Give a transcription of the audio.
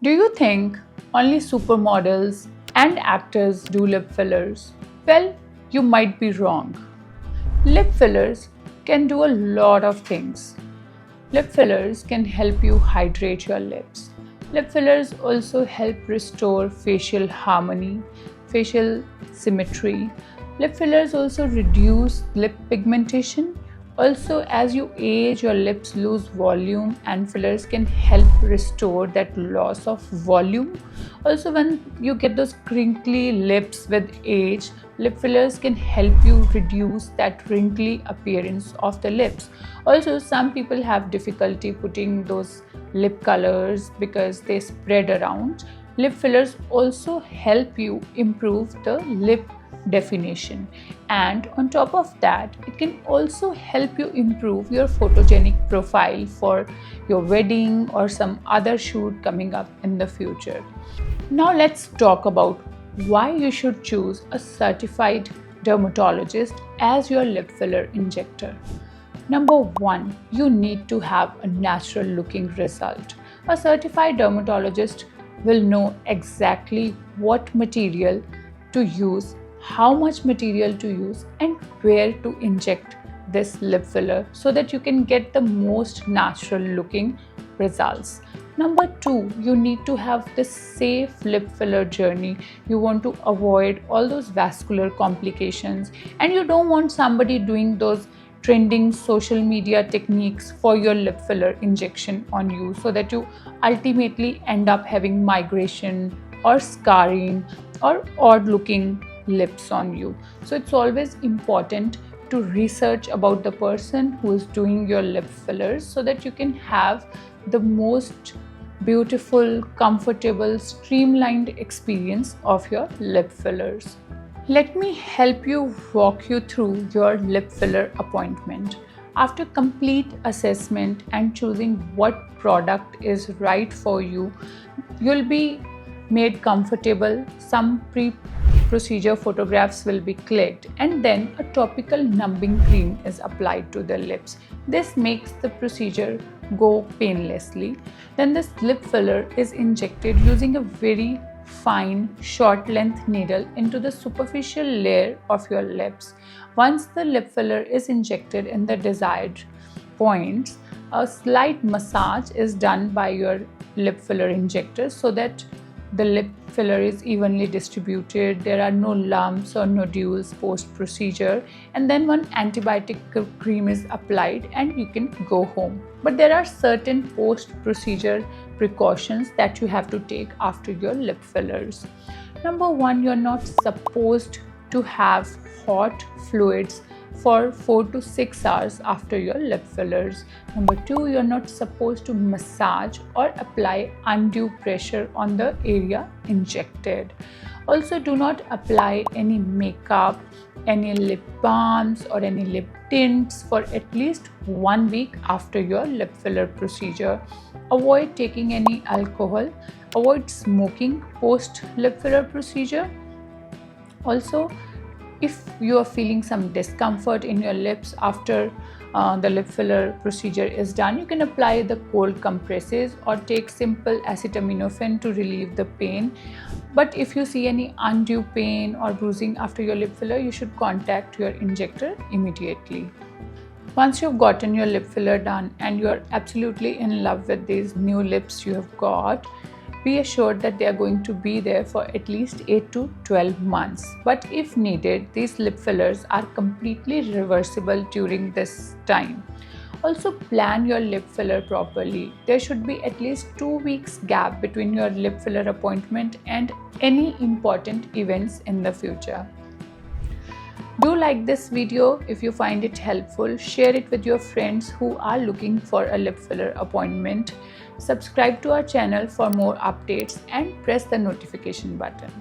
Do you think only supermodels and actors do lip fillers? Well, you might be wrong. Lip fillers can do a lot of things. Lip fillers can help you hydrate your lips. Lip fillers also help restore facial harmony, facial symmetry. Lip fillers also reduce lip pigmentation. Also, as you age, your lips lose volume, and fillers can help restore that loss of volume. Also, when you get those crinkly lips with age, lip fillers can help you reduce that wrinkly appearance of the lips. Also, some people have difficulty putting those lip colors because they spread around. Lip fillers also help you improve the lip definition, and on top of that, it can also help you improve your photogenic profile for your wedding or some other shoot coming up in the future. Now let's talk about why you should choose a certified dermatologist as your lip filler injector. Number one, you need to have a natural looking result. A certified dermatologist will know exactly what material to use, how much material to use, and where to inject this lip filler so that you can get the most natural looking results. Number two, you need to have this safe lip filler journey. You want to avoid all those vascular complications, and you don't want somebody doing those trending social media techniques for your lip filler injection on you so that you ultimately end up having migration or scarring or odd looking lips on you. So it's always important to research about the person who is doing your lip fillers so that you can have the most beautiful, comfortable, streamlined experience of your lip fillers. Let me help you walk you through your lip filler appointment. After complete assessment and choosing what product is right for you, you'll be made comfortable. Some pre-procedure photographs will be clicked, and then a topical numbing cream is applied to the lips. This makes the procedure go painlessly. Then this lip filler is injected using a very fine short length needle into the superficial layer of your lips. Once the lip filler is injected in the desired points, a slight massage is done by your lip filler injector so that the lip filler is evenly distributed, there are no lumps or nodules post procedure, and then one antibiotic cream is applied and you can go home. But there are certain post procedure precautions that you have to take after your lip fillers. Number one, you're not supposed to have hot fluids for 4 to 6 hours after your lip fillers. Number two, you're not supposed to massage or apply undue pressure on the area injected. Also, do not apply any makeup, any lip balms or any lip tints for at least 1 week after your lip filler procedure. Avoid taking any alcohol. Avoid smoking post lip filler procedure. Also, if you are feeling some discomfort in your lips after the lip filler procedure is done, you can apply the cold compresses or take simple acetaminophen to relieve the pain. But if you see any undue pain or bruising after your lip filler, you should contact your injector immediately. Once you've gotten your lip filler done and you are absolutely in love with these new lips you have got, be assured that they are going to be there for at least 8 to 12 months. But if needed, these lip fillers are completely reversible during this time. Also, plan your lip filler properly. There should be at least 2 weeks gap between your lip filler appointment and any important events in the future. Do like this video if you find it helpful. Share it with your friends who are looking for a lip filler appointment. Subscribe to our channel for more updates and press the notification button.